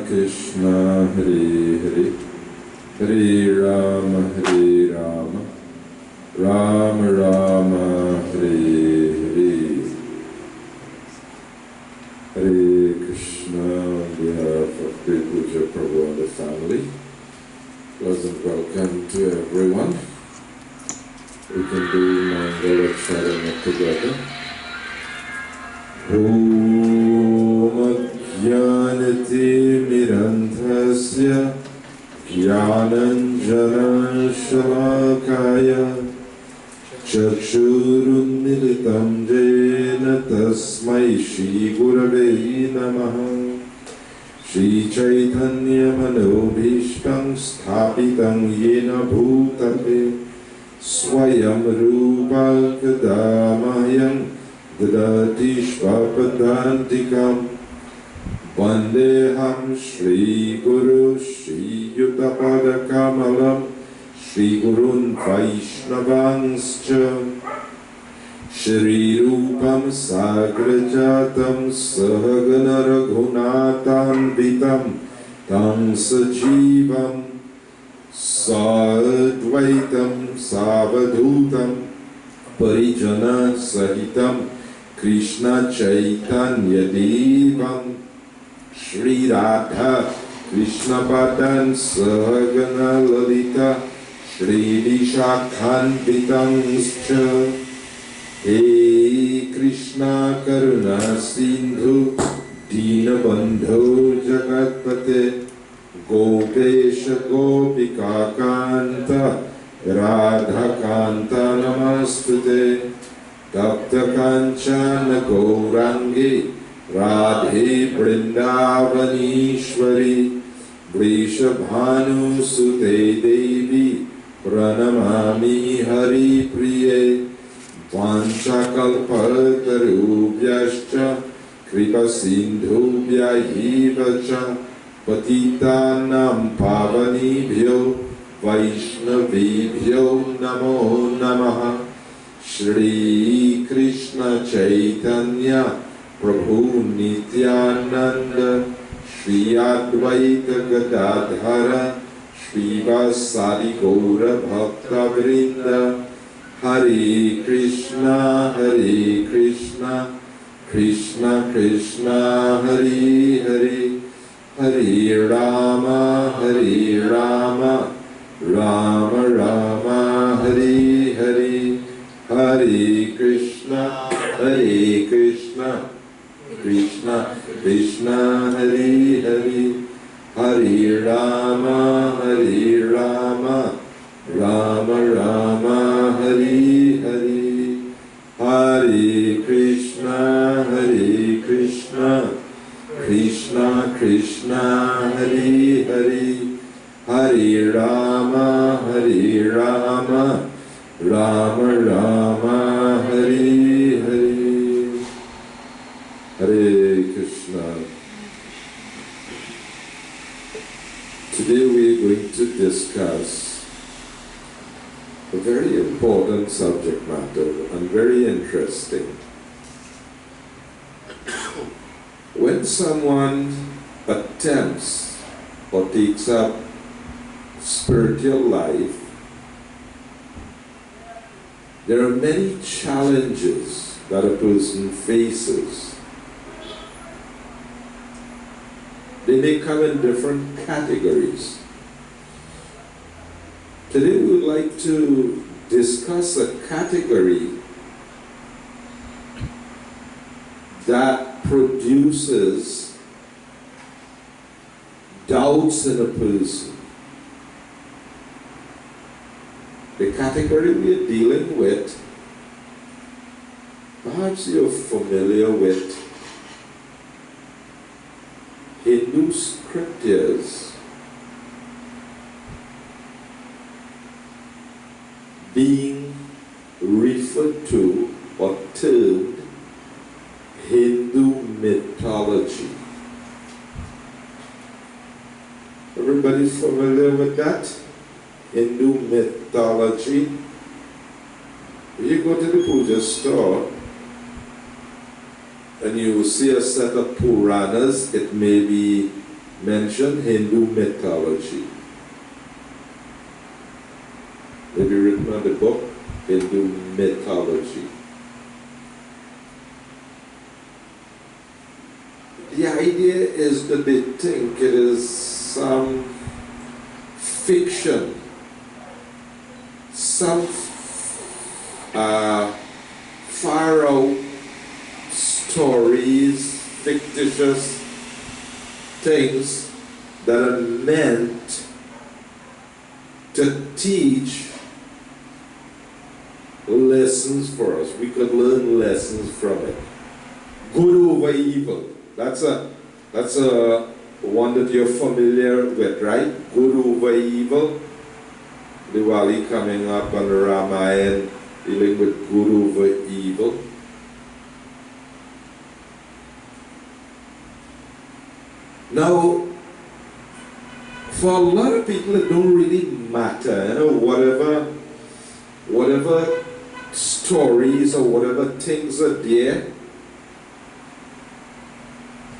Krishna, Hare Hare, Hare Rama, Rama Rama, Hare Hare. Hare Krishna, on behalf of Great Puja Prabhu and the family, pleasant welcome to everyone. We can do Mangala Charana together. Om Jnanati Mirandhasya Jnananjana Shalakaya Chakshurunmilitam Jena Tasmai Shri Gurave Namaha Shri Chaitanya Manobhishtam Sthapitam Yena Bhutale Swayam Rupa Kadamayam Dadati Shvapadantikam Vandeham Shri Guru Shri Yutapada Kamalam Shri Gurun Vaishnavanscha Shri Rupam Sagrajatam Sahagana Raghunatam Vitam Tam Sajivam Sadvaitam Savadhutam Parijana Sahitam Krishna Chaitanya Devam Shri Radha Krishna Padan Sahagana Lalita Shri Vishakhanvitanscha He Krishna Karuna Sindhu Dinabandho Jagatpate Gopesha Gopika Kanta Radha Kanta Namastute Tapta Kanchana Gaurangi Radhe Vrindavanishwari Vrishabhanu Sute Devi Pranamami Hari Priye Vanchakalpatarubhyascha Kripa Sindhubhyahivacha Patitanam Pavanibhyo Vaishnavibhyo Namo Namaha Shri Krishna Chaitanya Prabhu Nityananda Shri Advaita Gadadhara Shri Vasari Gaura Bhakta Vrinda Hare Krishna Krishna Krishna Hare Hare Hare Rama Rama Rama Hare Hare Hare Krishna Krishna Krishna Hare Hare Hare Rama Rama Rama Hare Hare Hare Krishna Krishna Krishna Hare Hare Hare Rama Rama Rama Hare Hare. Hare Krishna. Today we are going to discuss a very important subject matter and very interesting. When someone attempts or takes up spiritual life, there are many challenges that a person faces. They may come in different categories. Today we would like to discuss a category that produces doubts in a person. The category we are dealing with, perhaps you're familiar with Hindu scriptures being referred to or termed Hindu mythology. Everybody familiar with that? Hindu mythology. When you go to the puja store and you see a set of Puranas, it may be mention Hindu mythology. Maybe written on the book, Hindu mythology. The idea is that they think it is some fiction, some far out stories, fictitious things that are meant to teach lessons for us. We could learn lessons from it. Good over evil. That's a one that you're familiar with, right? Good over evil. Diwali coming up on Ramayana, dealing with good over evil. Now, for a lot of people, it don't really matter. You know, whatever stories or whatever things are there,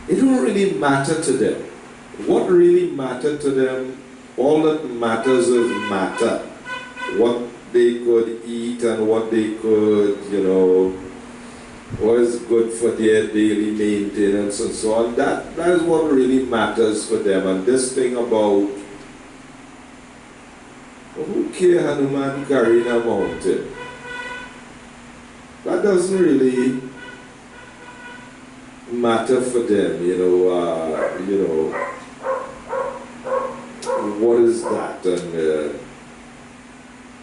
it don't really matter to them. What really matters to them, all that matters is matter. What they could eat and what they could, you know, what is good for their daily maintenance and so on. That is what really matters for them. And this thing about who care Hanuman carrying a mountain, that doesn't really matter for them, you know, what is that? And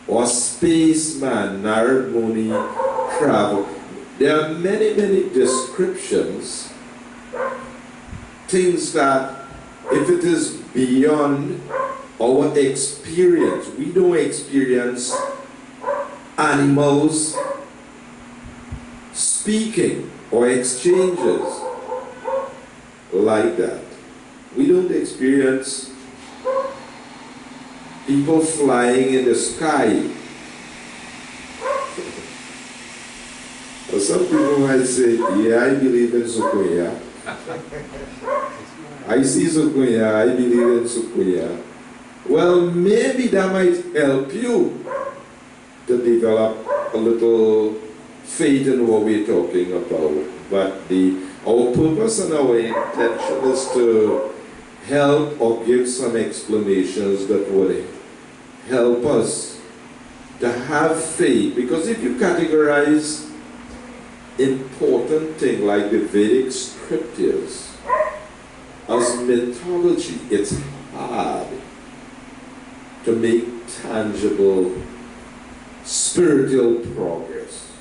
or spaceman, Narad Muni travel. There are many, many descriptions, things that if it is beyond our experience, we don't experience animals speaking or exchanges like that. We don't experience people flying in the sky. Well, some people might say, yeah, I believe in Sukuya. I see Sukuya, I believe in Sukuya. Well, maybe that might help you to develop a little faith in what we're talking about. But our purpose and our intention is to help or give some explanations that would help us to have faith. Because if you categorize important things like the Vedic scriptures as mythology, it's hard to make tangible spiritual progress.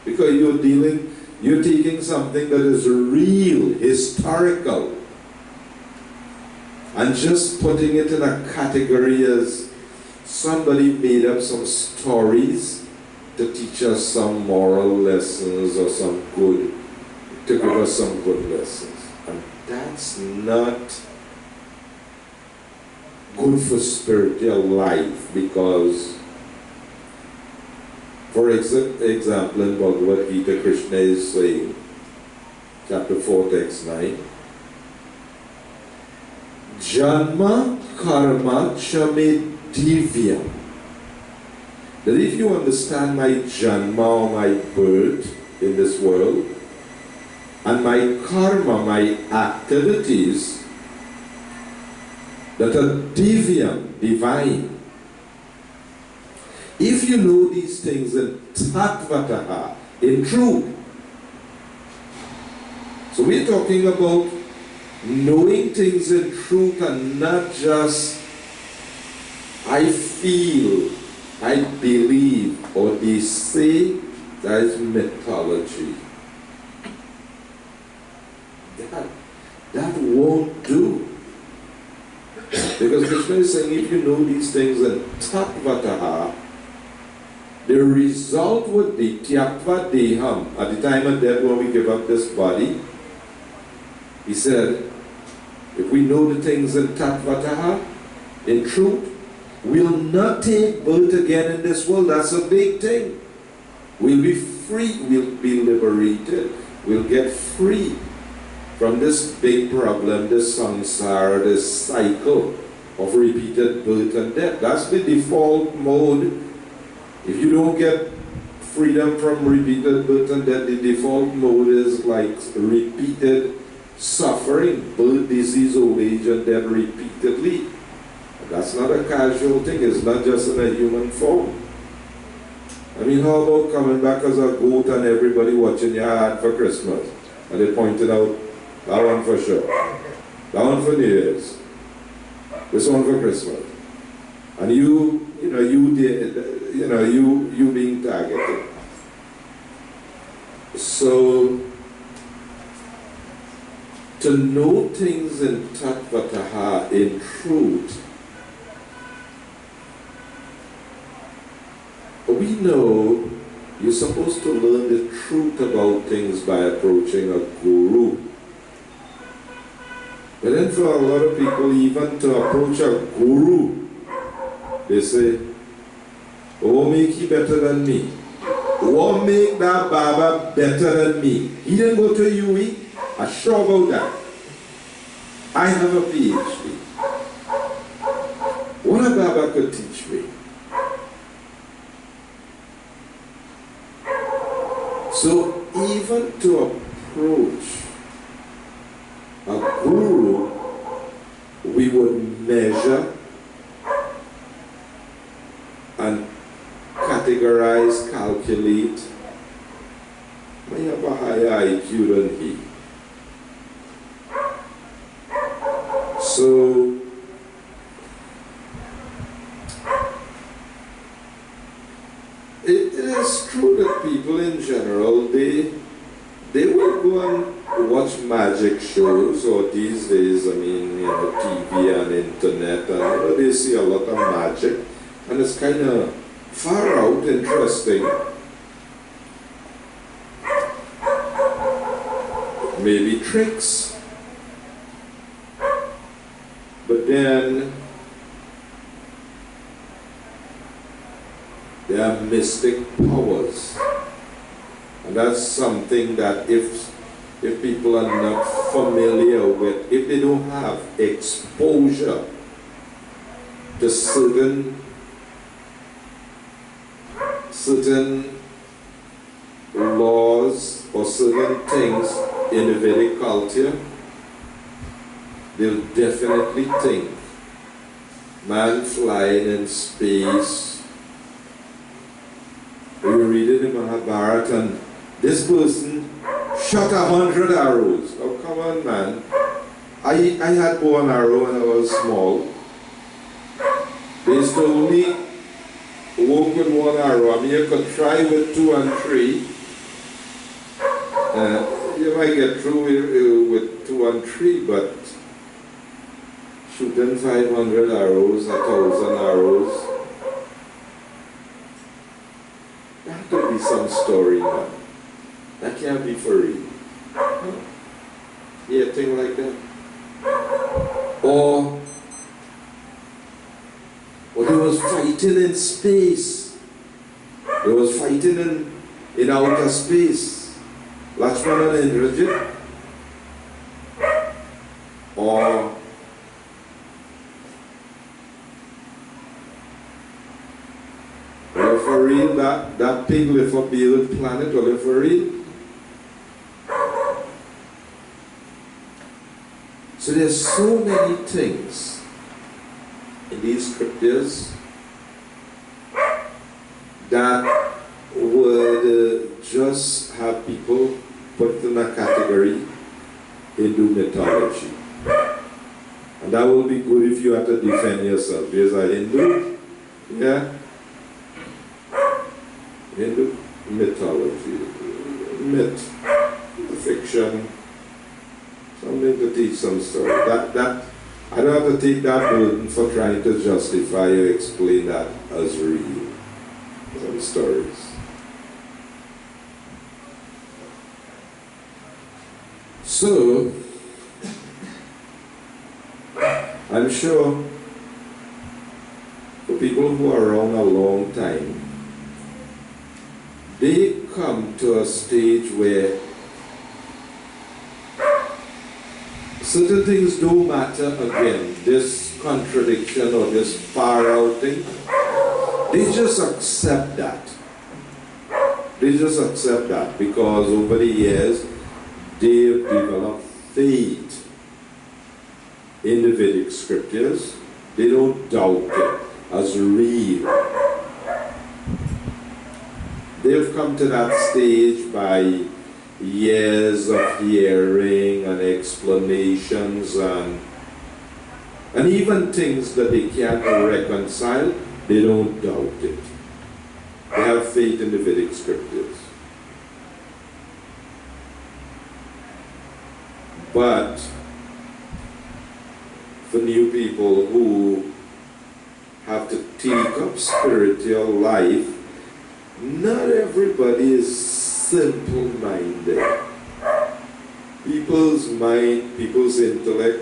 Because you're taking something that is real, historical, and just putting it in a category as somebody made up some stories to teach us some moral lessons or to give us some good lessons. And that's not good for spiritual life, because, for example, in Bhagavad Gita, Krishna is saying, chapter 4, text 9, Janma karma chame divyam. That if you understand my janma or my birth in this world, and my karma, my activities, that are divyam, divine. If you know these things in tattvataha, in truth. So we're talking about knowing things in truth and not just I feel, I believe, or they say. That is mythology. That won't do. Because Krishna is saying, if you know these things in tattvataha, the result would be tyaktva deham. At the time of death, when we give up this body, he said, if we know the things in tattvataha, in truth, we'll not take birth again in this world. That's a big thing. We'll be free, we'll be liberated, we'll get free from this big problem, this samsara, this cycle of repeated birth and death. That's the default mode. If you don't get freedom from repeated birth and death, the default mode is like repeated suffering, birth, disease, old age, and death repeatedly. That's not a casual thing. It's not just in a human form. I mean, how about coming back as a goat and everybody watching your hand for Christmas? And they pointed out, that one for sure, that one for New Year's, this one for Christmas. And you being targeted. So, to know things in Tattvataha, in truth, we know you're supposed to learn the truth about things by approaching a guru. But then for a lot of people, even to approach a guru, they say, "Oh, make he better than me. Oh, make that Baba better than me. He didn't go to UE. I'm sure about that. I have a PhD. What a Baba could teach me." So even to approach a guru, we would measure and categorize, calculate. I have a higher IQ than he. So it is true that people in general, they will go and watch magic shows, or these days, I mean, TV and internet, and they see a lot of magic, and it's kind of far out interesting. Maybe tricks, but then there are mystic powers, and that's something that if people are not familiar with, if they don't have exposure to certain laws or certain things in the Vedic culture, they'll definitely think man flying in space. We read it in Mahabharata, and this person shot 100 arrows. Oh, come on, man. I had bow and arrow when I was small. They used to only work with one arrow. I mean, you could try with 2 and 3. You might get through with 2 and 3, but shooting 500 arrows, 1,000 arrows, that had to be some story, man. That can't be for real. Yeah, a thing like that. Or they was fighting in space. They was fighting in outer space. Lakshmana and Indrajit. Or for real, that pig live up the Earth planet, or for real? So there's so many things in these scriptures that would just have people put in a category Hindu mythology. And that will be good if you have to defend yourself. There's a Hindu, yeah? Hindu mythology, myth, fiction, something to teach some story. That I don't have to take that burden for trying to justify or explain that as real. Some stories. So, I'm sure for people who are around a long time, they come to a stage where certain things don't matter again. This contradiction or this far out thing, they just accept that. They just accept that because over the years they've developed faith in the Vedic scriptures. They don't doubt it as real. They've come to that stage by years of hearing and explanations and even things that they can't reconcile, they don't doubt it. They have faith in the Vedic scriptures. But for new people who have to take up spiritual life, not everybody is simple-minded. People's mind, people's intellect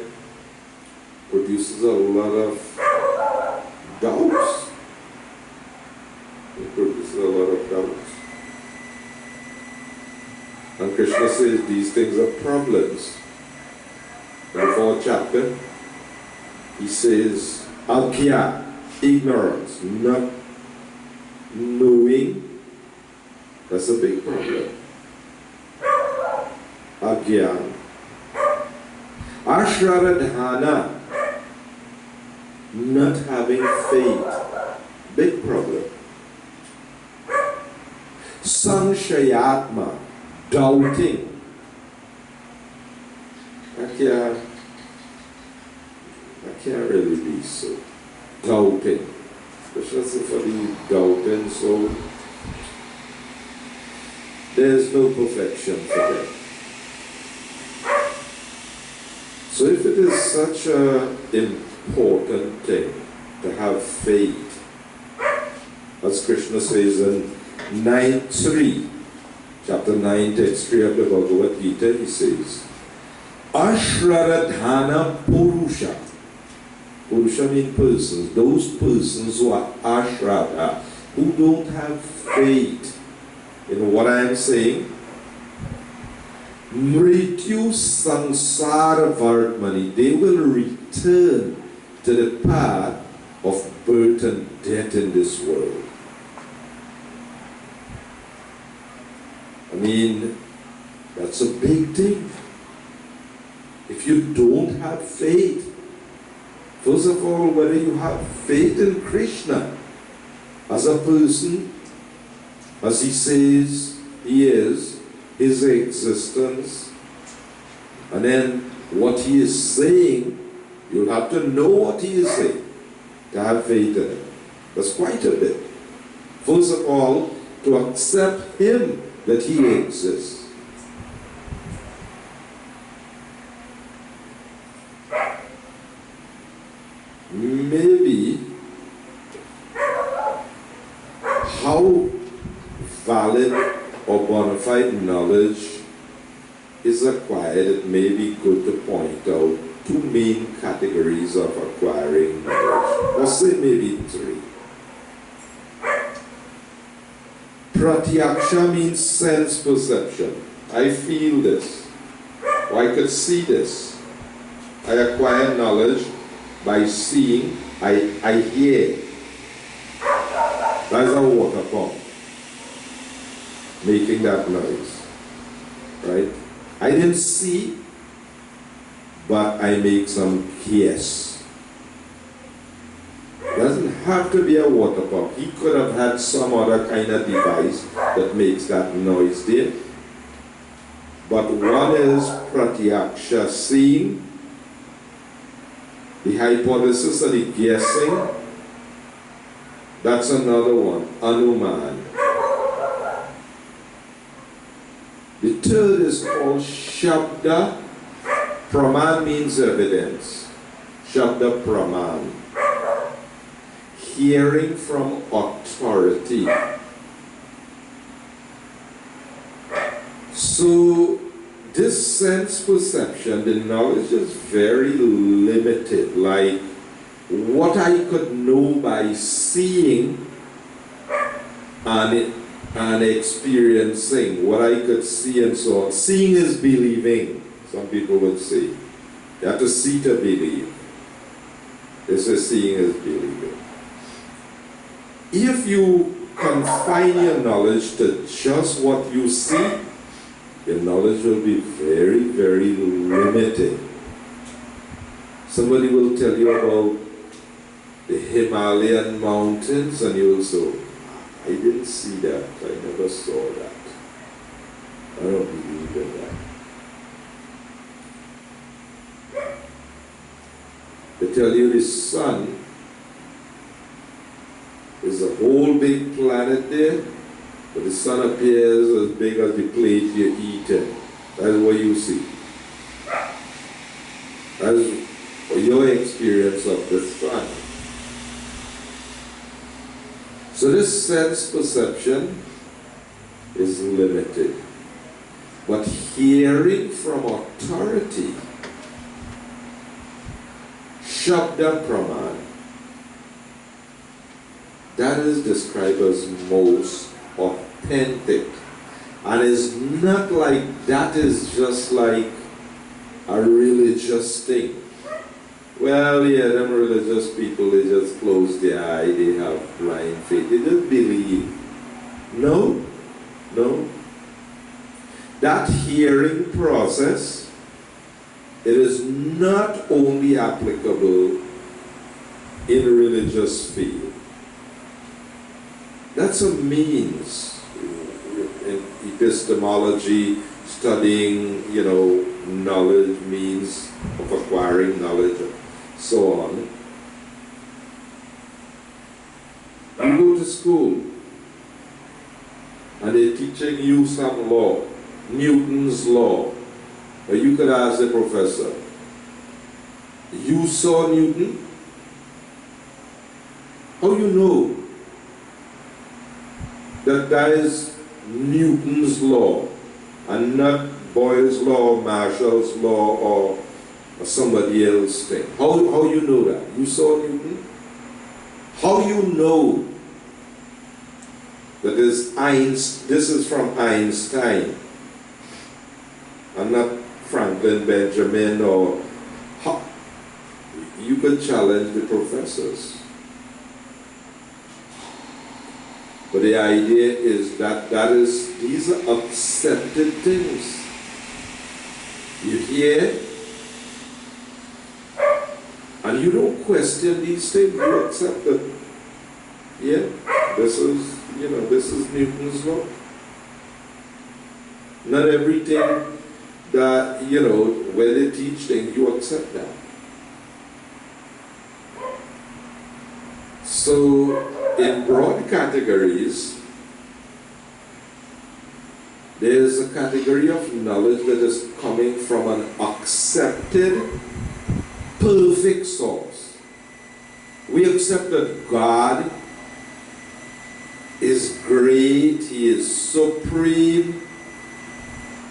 produces a lot of doubts. It produces a lot of doubts. And Krishna says these things are problems. In the 4th chapter, he says, Agya, ignorance, not knowing, that's a big problem. Agyan. Ashraradhana, not having faith, big problem. Sanshayatma, doubting. I can't really be so. Doubting. Especially for the doubting, so there's no perfection for them. So if it is such an important thing to have faith, as Krishna says in 9.3, chapter 9, text 3 of the Bhagavad Gita, he says, Ashraradhana Purusha. Purusha means persons. Those persons who are ashrada, who don't have faith in what I am saying, Mrityu Samsara Vartmani, they will return to the path of birth and death in this world. I mean, that's a big thing. If you don't have faith, first of all, whether you have faith in Krishna as a person, as he says he is, his existence, and then what he is saying, you'll have to know what he is saying to have faith in it. That's quite a bit. First of all, to accept him that he exists. Maybe how valid or bona fide knowledge is acquired, it may be good to point out 2 main categories of acquiring knowledge. Or say maybe 3. Pratyaksha means sense perception. I feel this, or I could see this. I acquire knowledge by seeing, I hear. That's a water pump making that noise, right? I didn't see, but I make some guess. Doesn't have to be a water pump. He could have had some other kind of device that makes that noise there. But one is pratyaksha, seeing, the hypothesis or the guessing. That's another one, anuman. The third is called shabda. Praman means evidence. Shabda praman. Hearing from authority. So this sense perception, the knowledge is very limited. Like what I could know by seeing and experiencing, what I could see and so on. Seeing is believing, some people would say. You have to see to believe. This is seeing is believing. If you confine your knowledge to just what you see, your knowledge will be very, very limited. Somebody will tell you about the Himalayan mountains and you will say, I didn't see that, I never saw that. I don't believe in that. They tell you the sun is a whole big planet there, but the sun appears as big as the plate you're eating. That's what you see. That's your experience of the sun. So this sense perception is limited. But hearing from authority, Shabda Praman, that is described as most authentic. And it's not like that is just like a religious thing. Well, yeah, them religious people, they just close their eye, they have blind faith, they just believe. No, no. That hearing process, it is not only applicable in a religious field. That's a means in epistemology, studying, knowledge, means of acquiring knowledge, and so on. You go to school and they're teaching you some law, Newton's law. Or you could ask the professor, you saw Newton? How you know that is Newton's law and not Boyle's law, Marshall's law, or somebody else's thing? How you know that? You saw Newton? How you know that this is from Einstein and not Franklin Benjamin, or how? You could challenge the professors. But the idea is that these are accepted things. You hear, and you don't question these things, you accept it. Yeah, this is Newton's law. Not everything that, where they teach things, you accept that. So, in broad categories, there's a category of knowledge that is coming from an accepted, perfect source. We accept that God is great, He is supreme.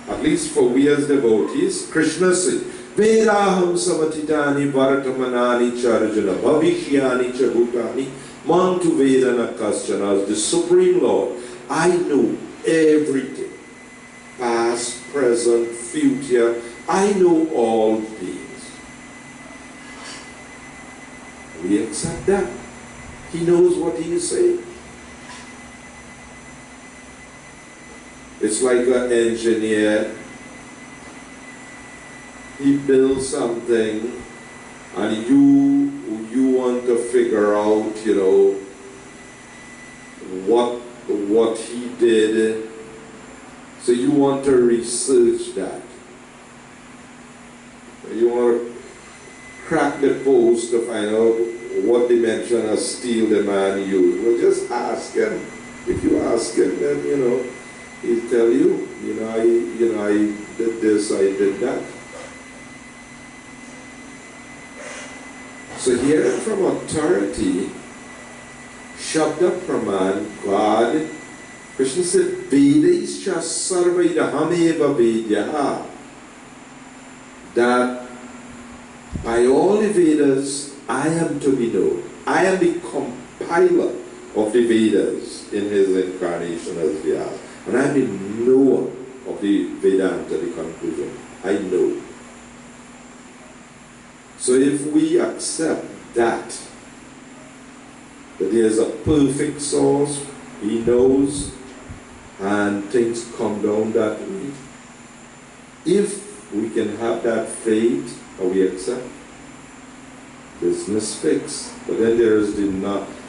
At least for we as devotees, Krishna says, Vedaham samatitani vartamanani charjana bhavishyani cha bhutani mantu vedana kaschana. As the Supreme Lord, I know everything. Past, present, future. I know all things. We accept that. He knows what He is saying. It's like an engineer. He builds something and you want to figure out, what he did. So you want to research that. You want to crack the post to find out what dimension of steel the man used. Well, just ask him. If you ask him, then, he'll tell you, I did this, I did that. So hearing from authority, Shabda Praman, God, Krishna said, Vedaischa sarvaida hameva vedyaha. That by all the Vedas, I am to be known. I am the compiler of the Vedas in his incarnation as Vyasa. And I'm the knower of the Vedanta, the conclusion. I know. So if we accept that there's a perfect source, he knows, and things come down that way, if we can have that faith, and we accept, business fixed. But then there is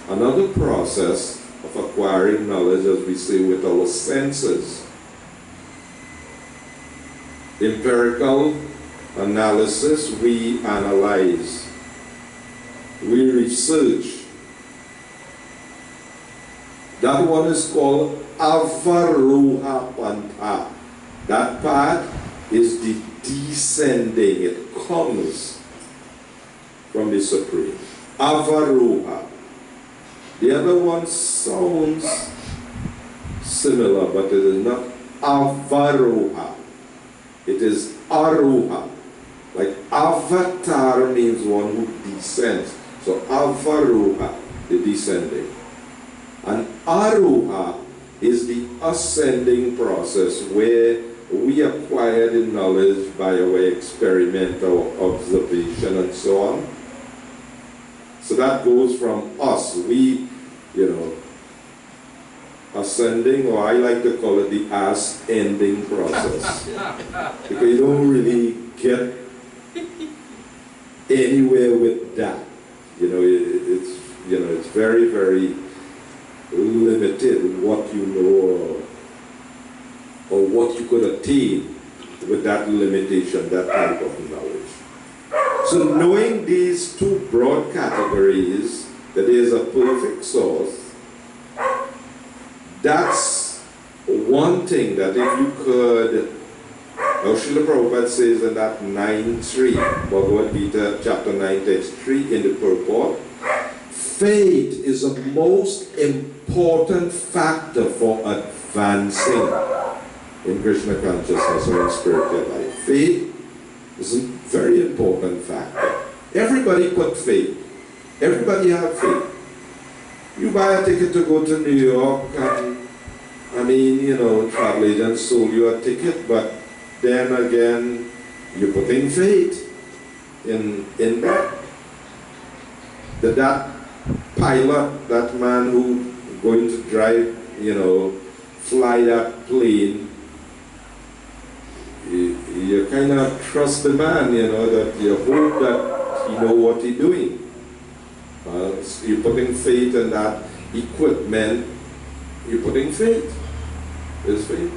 another process of acquiring knowledge, as we say, with our senses. Empirical analysis, we analyze, we research. That one is called Avaroha Pantha. That part is the descending, it comes from the Supreme. Avaroha. The other one sounds similar, but it is not Avaroha. It is Aroha. Like avatar means one who descends. So Avaroha, the descending. And Aroha is the ascending process where we acquire the knowledge by our experimental observation and so on. So that goes from us, we, ascending, or I like to call it the ass-ending process. Because you don't really get anywhere with that. It's very, very limited what you know or what you could attain with that limitation, that type of knowledge. So knowing these two broad categories, that is a perfect source, that's one thing that if you could, now Srila Prabhupada says in that 9.3, Bhagavad Gita chapter 9 text 3 in the purport, faith is the most important factor for advancing in Krishna consciousness or in spiritual life. Faith is a very important factor. Everybody put faith. Everybody have faith. You buy a ticket to go to New York, and travel agent sold you a ticket, but then again, you're putting faith in that. That pilot, that man who going to drive, fly that plane, you kind of trust the man, that you hope that he know what he's doing. So you're putting faith in that equipment, you're putting faith. There's faith.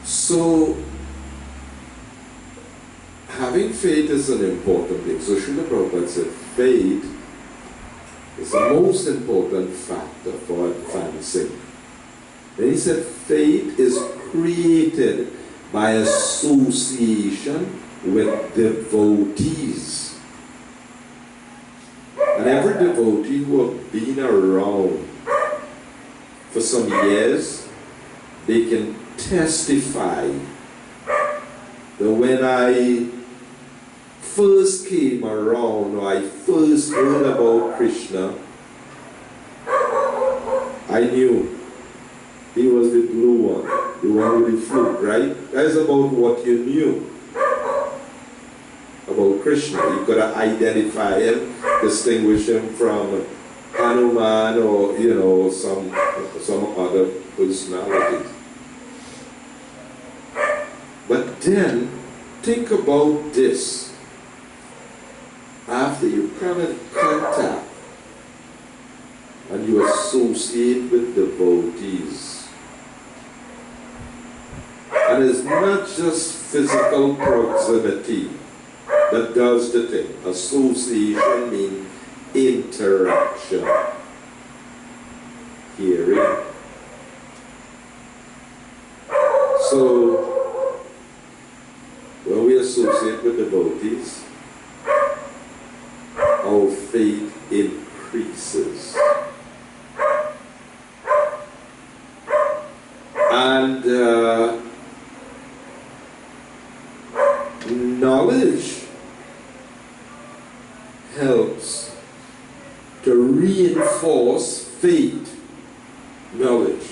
So, having faith is an important thing. So Srila Prabhupada said faith is the most important factor for advancing. Then he said faith is created by association with devotees. And every devotee who have been around for some years, they can testify that when I first came around, or I first heard about Krishna, I knew he was the blue one, the one with the flute, right? That's about what you knew about Krishna. You could identify him, distinguish him from Hanuman or, some other personalities. But then, think about this. After you come in contact and you associate with devotees, and it's not just physical proximity that does the thing. Association means interaction, hearing. So, when we associate with devotees, our faith increases. And knowledge helps to reinforce faith. Knowledge.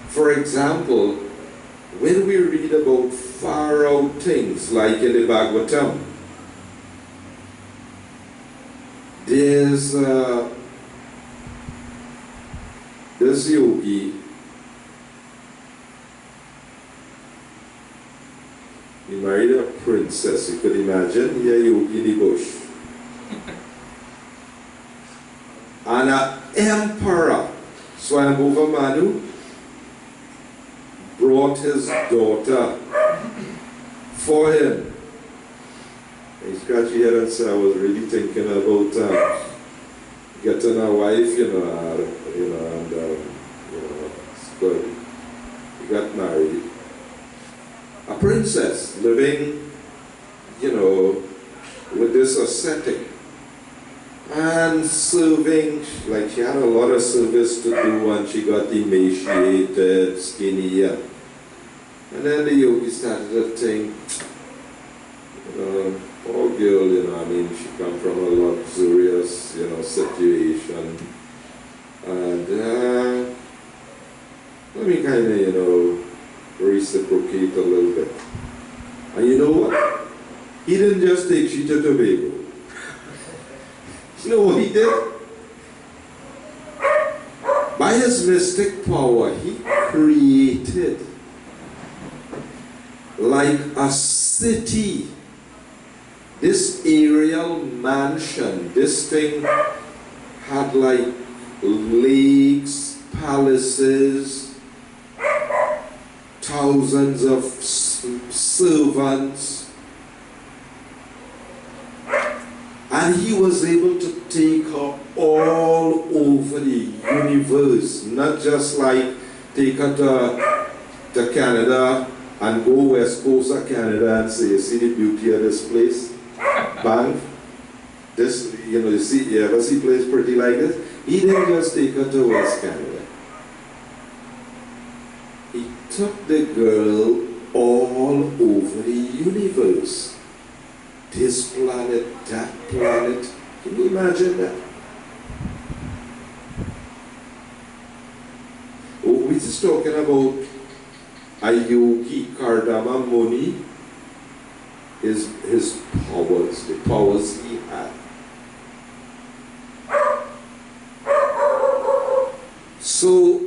For example, when we read about far out things like in the Bhagavatam, there's this yogi, he married a princess. You could imagine, he a yogi in the bush. And an emperor, Swayambhuva Manu, brought his daughter for him. He scratched his head and said, I was really thinking about getting a wife, it's good. He got married. A princess living, with this ascetic and serving, like she had a lot of service to do and she got emaciated, skinny. And then the yogi started to think, poor girl, she come from a luxurious, situation. And let me kind of, reciprocate a little bit. And you know what? He didn't just take she to Tobago. You know what he did? By his mystic power, he created like a city. This aerial mansion, this thing had like lakes, palaces, thousands of servants. And he was able to take her all over the universe, not just like take her to Canada and go west coast of Canada and say, you see the beauty of this place? Banff? This, you ever see a place pretty like this? He didn't just take her to West Canada. He took the girl all over the universe. This planet, that planet. Can you imagine that? Oh, we're just talking about a yogi, Kardama Muni, his powers, the powers he had. So,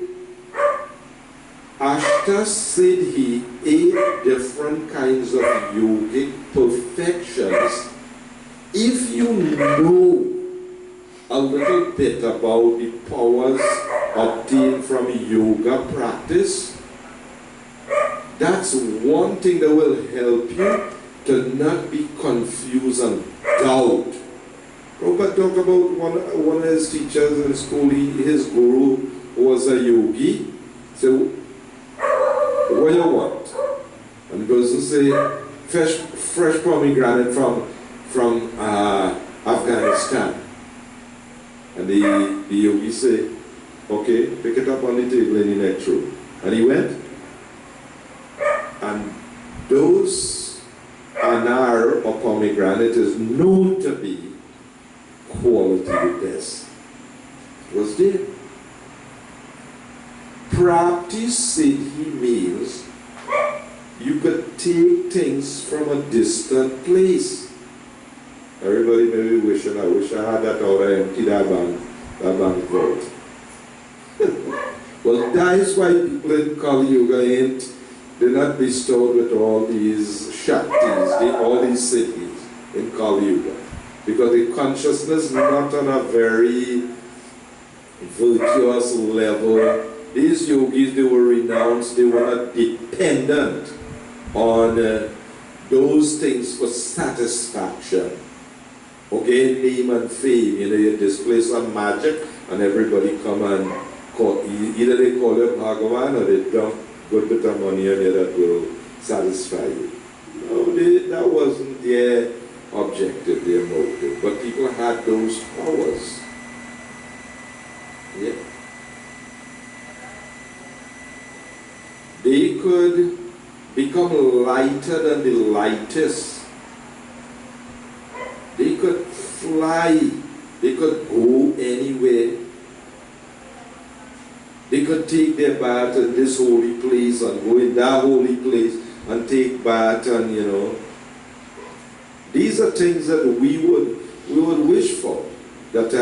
Ashtasiddhi, 8 different kinds of yogic perfections. If you know a little bit about the powers obtained from yoga practice, that's one thing that will help you to not be confused and doubt. Prabhupada talked about one of his teachers in school, his guru was a yogi. So, what do you want? And the person say, fresh pomegranate from Afghanistan. And the yogi say, okay, pick it up on the table in the next room. And he went, and those anar or pomegranate is known to be quality the best. It was there. Practice siddhi means you could take things from a distant place. Everybody may be wishing, I wish I had that or I empty that bank vault. Well, that is why people in Kali Yuga they're not bestowed with all these shaktis, all these siddhis in Kali Yuga. Because the consciousness is not on a very virtuous level. These yogis, they were renounced, they were not dependent on those things for satisfaction. Okay, name and fame, you display some magic and everybody come and call, either they call you Bhagavan or they dump good bit of money on you that will satisfy you. No, that wasn't their objective, their motive, but people had those powers. Yeah. They could become lighter than the lightest. They could fly. They could go anywhere. They could take their bath in this holy place and go in that holy place and take bath, and these are things that we would wish for. That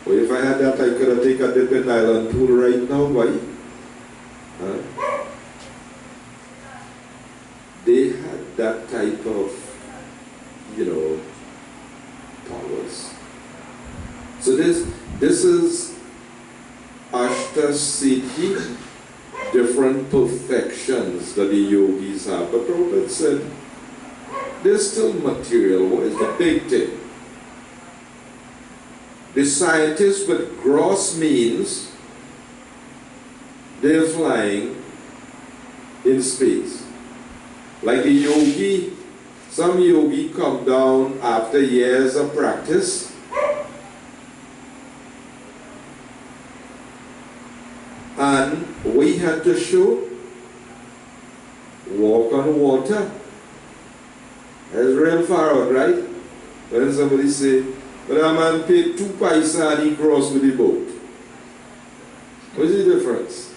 well, if I had that, I could have taken a dip in Island Pool right now, right? They had that type of, powers. So this is Ashtasiddhi, different perfections that the yogis have. But Prabhupada said, there's still material. What is the big thing? The scientists with gross means, they're flying in space. Like a yogi, some yogi come down after years of practice, and we had to show walk on water. That's real far out, right? When somebody say, but a man paid 2 paisa and he crossed with the boat. What's the difference?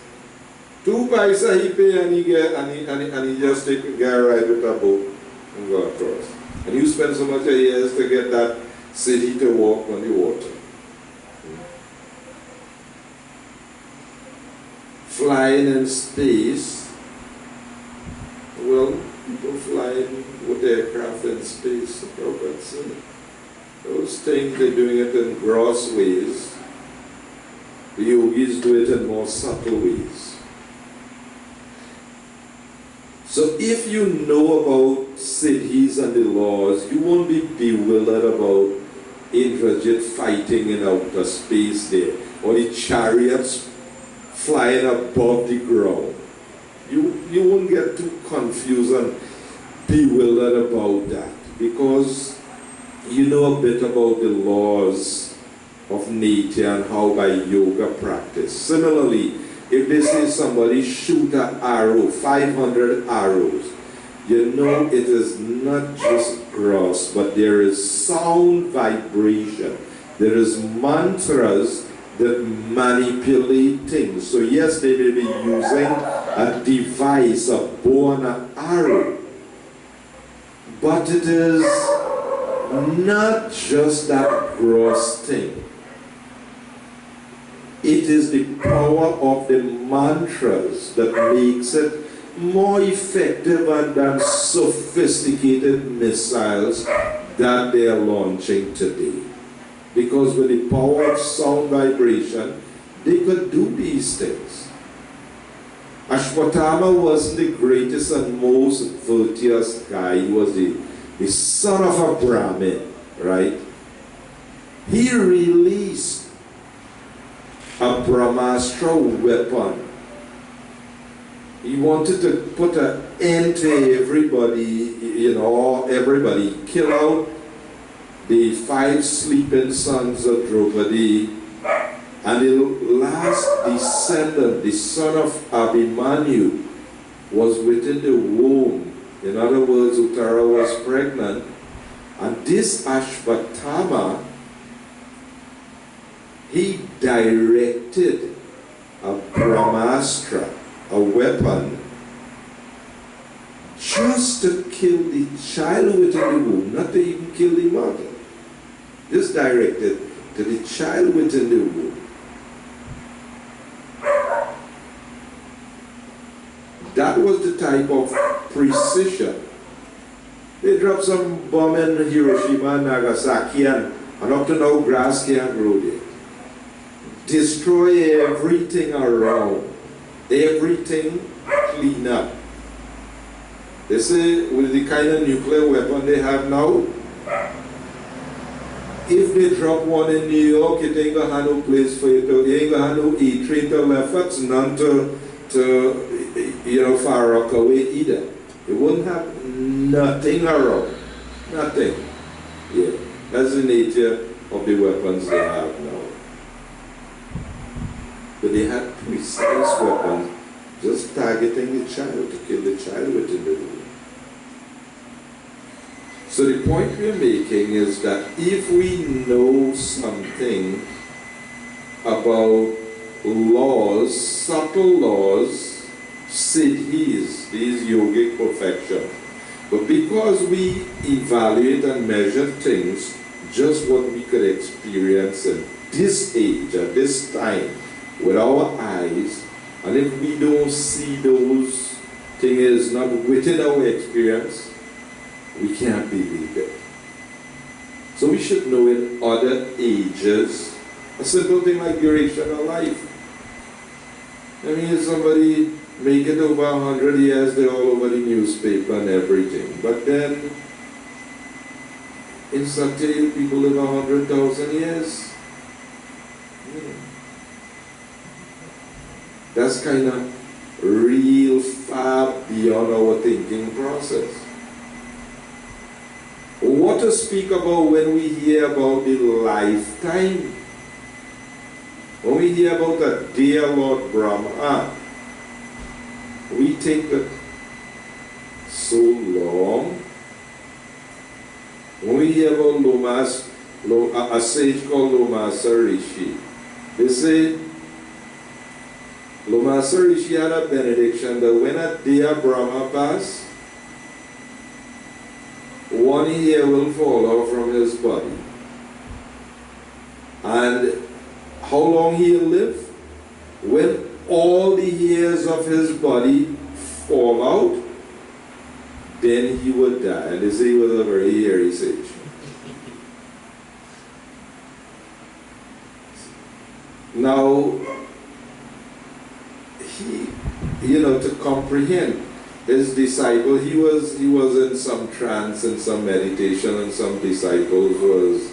2 paisa he pay and he get and he just take a ride with a boat and go across. And you spend so much years to get that city to walk on the water. Flying in space, well, people flying with aircraft in space, those things, they're doing it in gross ways. The yogis do it in more subtle ways. So if you know about siddhis and the laws, you won't be bewildered about Indrajit fighting in outer space there, or the chariots flying above the ground. You won't get too confused and bewildered about that, because you know a bit about the laws of nature and how by yoga practice. Similarly, if they say somebody shoot an arrow, 500 arrows, you know it is not just gross, but there is sound vibration. There is mantras that manipulate things. So yes, they may be using a device, a bow and an arrow, but it is not just that gross thing. It is the power of the mantras that makes it more effective than sophisticated missiles that they are launching today. Because with the power of sound vibration, they could do these things. Ashwatthama wasn't the greatest and most virtuous guy. He was the son of a Brahmin, right? He released a Brahmastra weapon. He wanted to put an end to everybody, everybody. Kill out the 5 sleeping sons of Draupadi, and the last descendant, the son of Abhimanyu, was within the womb. In other words, Uttara was pregnant, and this Ashwatthama, he directed a Brahmastra, a weapon, just to kill the child within the womb, not to even kill the mother. Just directed to the child within the womb. That was the type of precision. They dropped some bomb in Hiroshima and Nagasaki, and up to now grass can't grow there. Destroy everything around. Everything clean up. They say with the kind of nuclear weapon they have now, if they drop one in New York, it ain't gonna have no place for you to, you ain't gonna have no E-train to Lefferts, none to Far Rockaway either. It wouldn't have nothing around. Nothing. Yeah. That's the nature of the weapons they have now. But they had precise weapons, just targeting the child, to kill the child within the womb. So the point we're making is that if we know something about laws, subtle laws, siddhis, these yogic perfections. But because we evaluate and measure things, just what we could experience in this age, at this time, with our eyes, and if we don't see those things not within our experience, we can't believe it. So we should know in other ages, a simple thing like duration of life. I mean, if somebody make it over 100 years, they're all over the newspaper and everything. But then, in Satya, people live 100,000 years. That's kind of real far beyond our thinking process. What to speak about when we hear about the lifetime? When we hear about the dear Lord Brahma, we think that so long. When we hear about a sage called Lomasa Rishi, they say Lomasa Rishi had a benediction that when a dear Brahma passed, one hair will fall out from his body. And how long he'll live? When all the hairs of his body fall out, then he would die. And they say he was a very hairy sage. Now, to comprehend his disciple, he was in some trance and some meditation, and some disciples was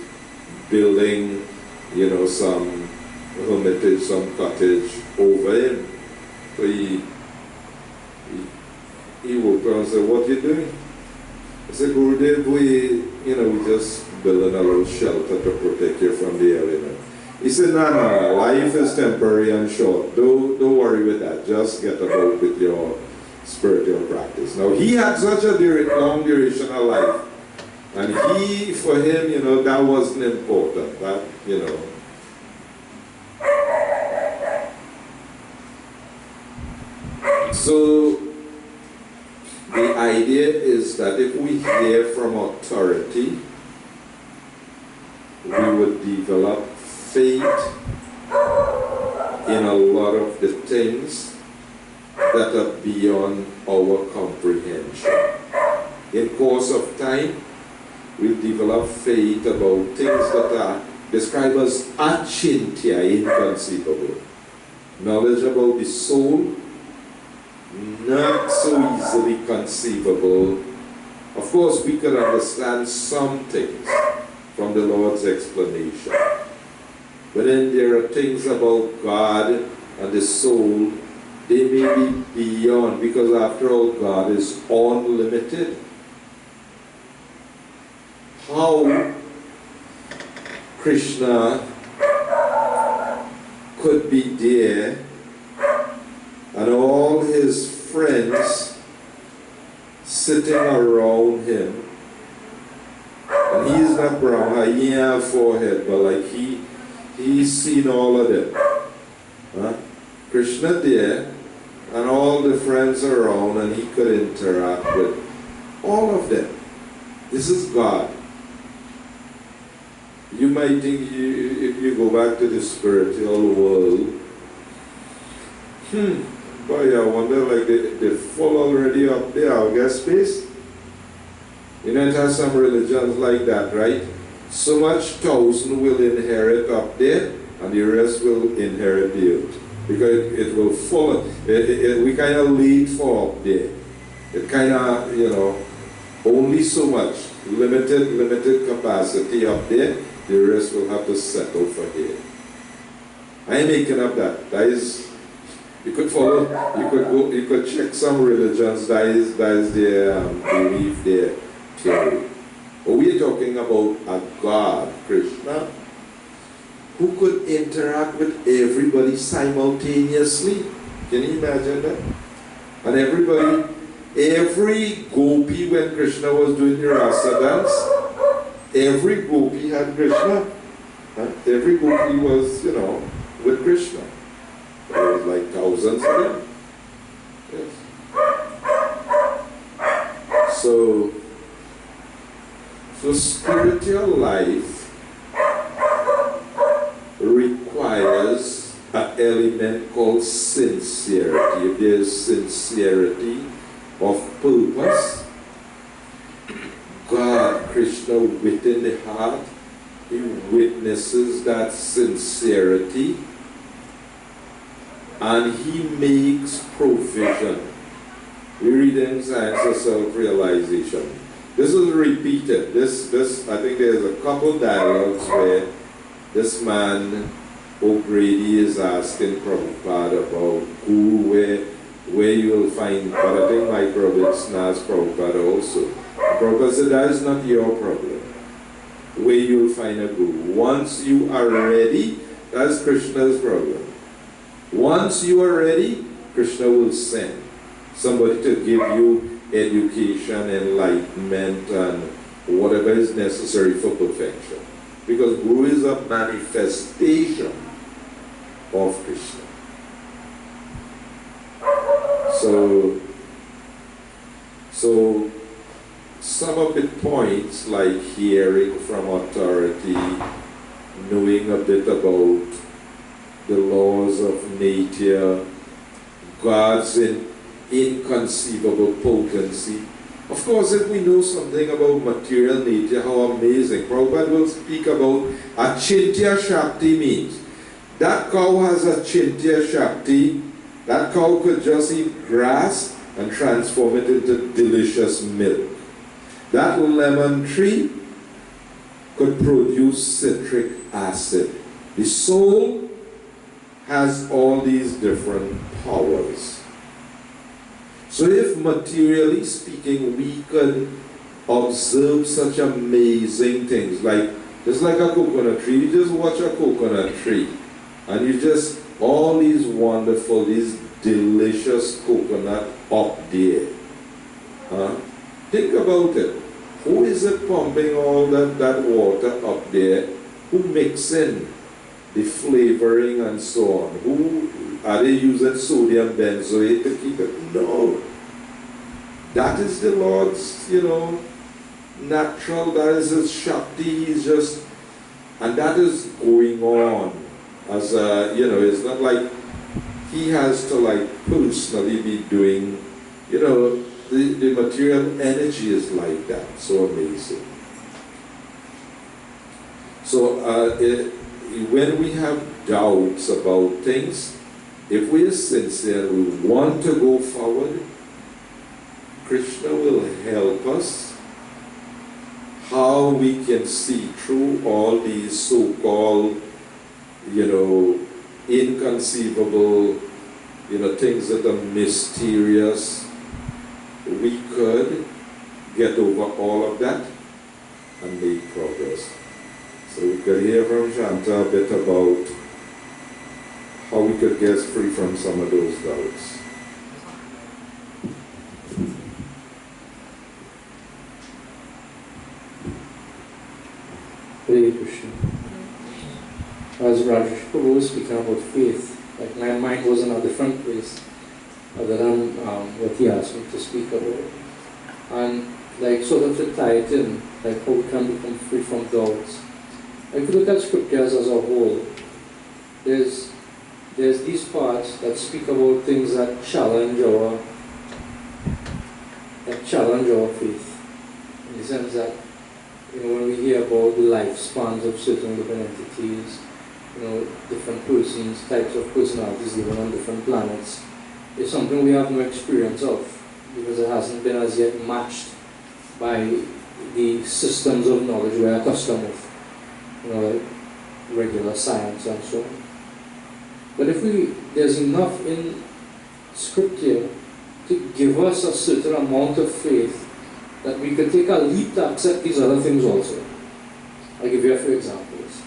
building, some hermitage, some cottage over him. So he woke up and said, "What are you doing?" I said, "Gurudev, we just building a little shelter to protect you from the element." He said, no, life is temporary and short. Don't worry with that. Just get about with your spiritual practice. Now, he had such a long duration of life. And for him, that wasn't important. That, So, the idea is that if we hear from authority, we would develop faith in a lot of the things that are beyond our comprehension. In course of time, we'll develop faith about things that are described as achintya, inconceivable. Knowledge about the soul, not so easily conceivable. Of course, we can understand some things from the Lord's explanation. But then there are things about God and the soul, they may be beyond, because after all, God is unlimited. How Krishna could be there and all his friends sitting around him, and he's not Brahma, he has a forehead, but like he's seen all of them. Krishna there, and all the friends around, and he could interact with all of them. This is God. You might think, if you go back to the spiritual world, boy, I wonder, like they full already up there, I'll get space. It has some religions like that, right? So much thousand will inherit up there, and the rest will inherit the earth. Because it will follow. We kind of lead for up there. It kind of, only so much. Limited capacity up there. The rest will have to settle for here. I ain't making up that. That is, you could follow, you could check some religions. That is their belief, their theory. But we are talking about a God, Krishna, who could interact with everybody simultaneously. Can you imagine that? And every gopi, when Krishna was doing the rasa dance, every gopi had Krishna. Every gopi was, with Krishna. like thousands of them. Yes. So spiritual life requires an element called sincerity. If there's sincerity of purpose, God, Krishna, within the heart, He witnesses that sincerity and He makes provision. We read in Science of Self-Realization. This is repeated. This I think there's a couple dialogues where this man, O'Grady, is asking Prabhupada about where you will find, but I think Mike Robertson asked Prabhupada also. Prabhupada said, that is not your problem, where you will find a guru. Once you are ready, that's Krishna's problem. Once you are ready, Krishna will send somebody to give you education, enlightenment, and whatever is necessary for perfection. Because Guru is a manifestation of Krishna. So some of the points like hearing from authority, knowing a bit about the laws of nature, God's inconceivable potency. Of course, if we know something about material nature, how amazing. Prabhupada will speak about Achintya Shakti means. That cow has Achintya Shakti. That cow could just eat grass and transform it into delicious milk. That lemon tree could produce citric acid. The soul has all these different powers. So if materially speaking we could observe such amazing things, like just like a coconut tree, you just watch a coconut tree and you just, all these wonderful, these delicious coconut up there. Think about it. Who is it pumping all that water up there? Who mixing the flavoring and so on? Who are they using sodium benzoate to keep it? No. That is the Lord's, natural, that is His Shakti. He's just, and that is going on as a, it's not like He has to personally be doing, the material energy is like that, so amazing. So when we have doubts about things, if we are sincere, we want to go forward, Krishna will help us how we can see through all these so-called, inconceivable, things that are mysterious. We could get over all of that and make progress. So we could hear from Shanta a bit about how we could get free from some of those doubts. Hare Krishna. As Rajesh Prabhu was speaking about faith, like my mind was in a different place other than what he asked me to speak about. And sort of to tie it in, how we can become free from doubts. If you look at scriptures as a whole, there's these parts that speak about things that challenge our faith. In the sense that, when we hear about the lifespans of certain different entities, different persons, types of personalities living on different planets, it's something we have no experience of because it hasn't been as yet matched by the systems of knowledge we're accustomed with, regular science and so on. But there's enough in scripture to give us a certain amount of faith that we can take a leap to accept these other things also. I'll give you a few examples.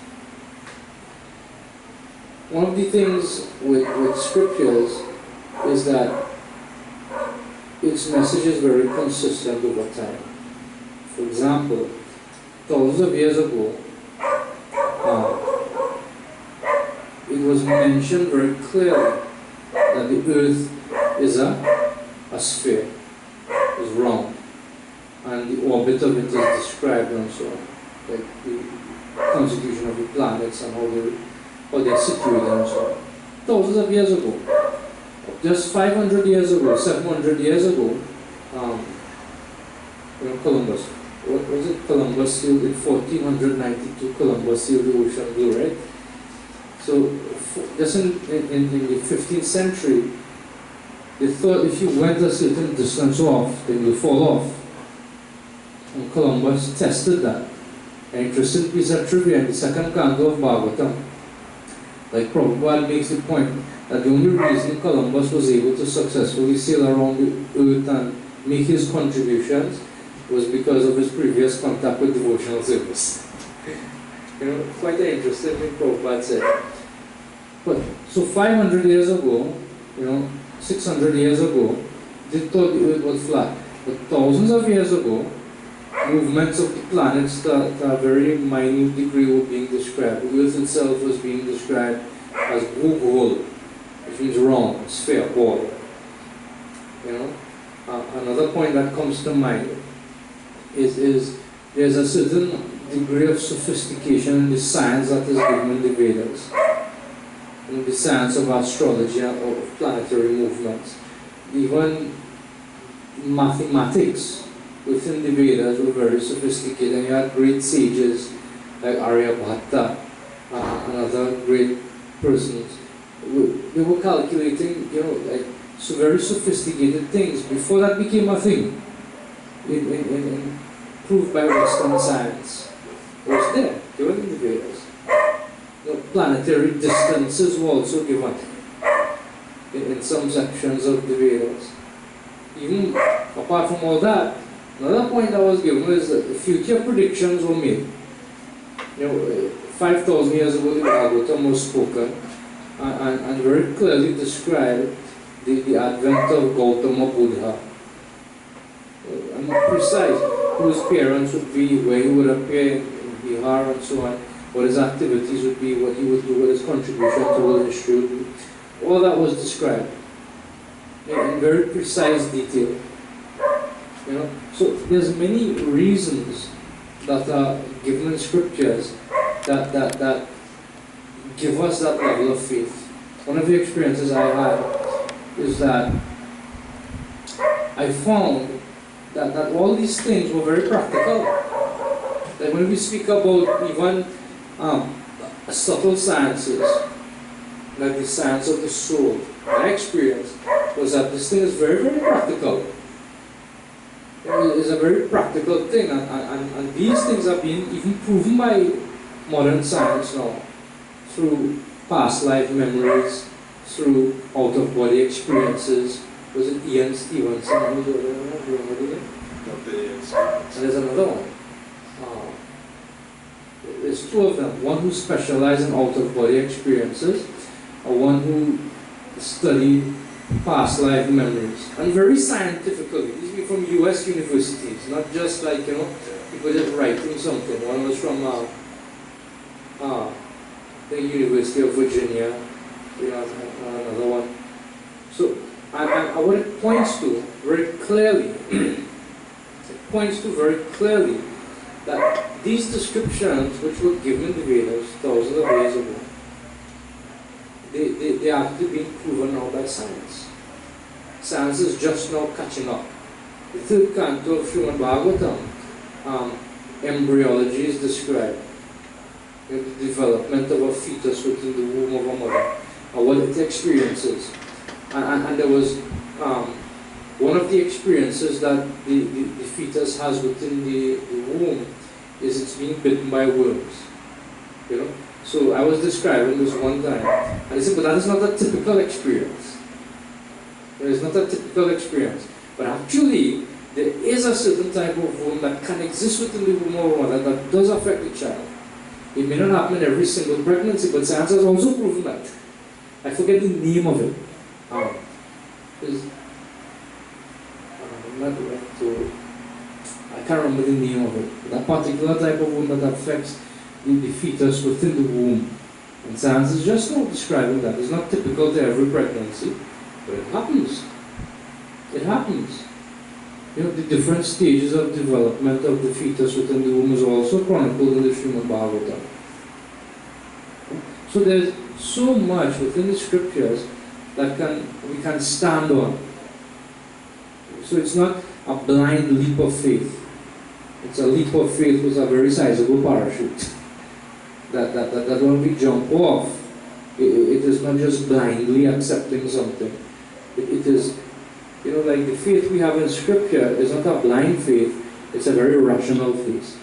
One of the things with scriptures is that its message is very consistent over time. For example, thousands of years ago, it was mentioned very clearly that the Earth is a sphere, is round, and the orbit of it is described and so on, like the constitution of the planets and how they're situated and so on. Thousands of years ago, just 500 years ago, 700 years ago, Columbus. What was it? Columbus sailed in 1492. Columbus sailed the ocean blue, right? So, just in the 15th century, they thought if you went a certain distance off, then you'll fall off. And Columbus tested that. An interesting piece of trivia in the second canto of Bhagavatam. Like Prabhupada makes the point that the only reason Columbus was able to successfully sail around the earth and make his contributions was because of his previous contact with devotional service. Quite an interesting thing Prabhupada said. But, so 500 years ago, 600 years ago, they thought the earth was flat. But thousands of years ago, movements of the planets that a very minute degree were being described. The earth itself was being described as Bhugol, which means round, sphere, ball. Another point that comes to mind is there's a certain degree of sophistication in the science that is given in the Vedas. In the science of astrology and of planetary movements. Even mathematics within the Vedas were very sophisticated, and you had great sages like Aryabhatta and other great persons. They were calculating, so very sophisticated things before that became a thing. Proved by Western science. It was there, given in the Vedas. Planetary distances were also given in some sections of the Vedas. Even apart from all that, another point that was given is that the future predictions were made. 5,000 years ago, the Bhagavatam was spoken and very clearly described the advent of Gautama Buddha. And precise who his parents would be, where he would appear in Bihar and so on, what his activities would be, what he would do, what his contribution to world history would be. All that was described in very precise detail. So there's many reasons that are given in scriptures that give us that level of faith. One of the experiences I had is that I found that all these things were very practical. Like when we speak about even subtle sciences, like the science of the soul, my experience was that this thing is very, very practical. It is a very practical thing, and these things are being even proven by modern science now, through past life memories, through out-of-body experiences. Was it Ian Stevenson? And there's another one. There's two of them. One who specialized in out-of-body experiences, and one who studied past life memories. And very scientifically. These were from US universities, not just like, people just writing something. One was from the University of Virginia, another one. So, and what it points to very clearly, that these descriptions which were given in the Vedas thousands of years ago, they are actually being proven now by science. Science is just now catching up. The third canto of Srimad Bhagavatam, embryology is described. The development of a fetus within the womb of a mother, and what it experiences. And there was one of the experiences that the fetus has within the womb is it's being bitten by worms. So I was describing this one time, and I said, but that is not a typical experience. It is not a typical experience. But actually, there is a certain type of womb that can exist within the womb of a mother that does affect the child. It may not happen in every single pregnancy, but science has also proven that. I forget the name of it. I can't remember the name of it. That particular type of womb that affects the fetus within the womb. And science is just not describing that. It's not typical to every pregnancy. But it happens. It happens. You know, the different stages of development of the fetus within the womb is also chronicled in the Srimad Bhagavatam. So there's so much within the scriptures that we can stand on. So it's not a blind leap of faith. It's a leap of faith with a very sizable parachute. That when we jump off, it is not just blindly accepting something. It is, you know, like the faith we have in Scripture is not a blind faith, it's a very rational faith.